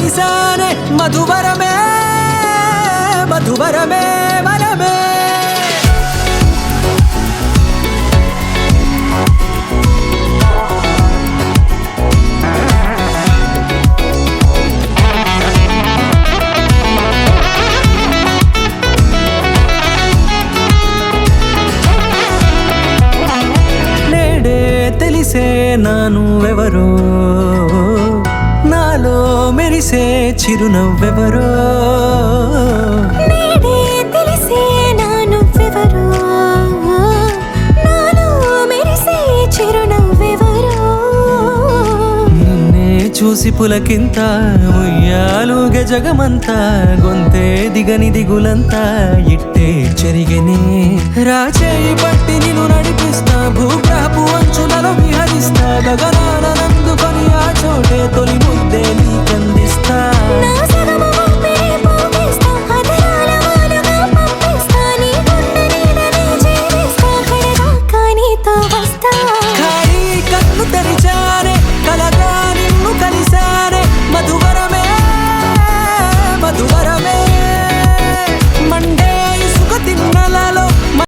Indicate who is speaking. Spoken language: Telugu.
Speaker 1: కలిసానే మధువరమే మధువరమే వరమే తెలిసే నానువెవరో నాలో మెరిసే చిరునవ్వెవరో
Speaker 2: నేడే తెలిసే నానువెవరో నాలో మెరిసే చిరునవ్వెవరో
Speaker 1: నిన్నే చూసి పులకింత ఉయ్యాలుగే జగమంతా గొంతే దిగని దిగులంతా ఇట్టే చెరిగనే రాచేయి పట్టి నిన్ను నడిపిస్తా భూగ్రహపు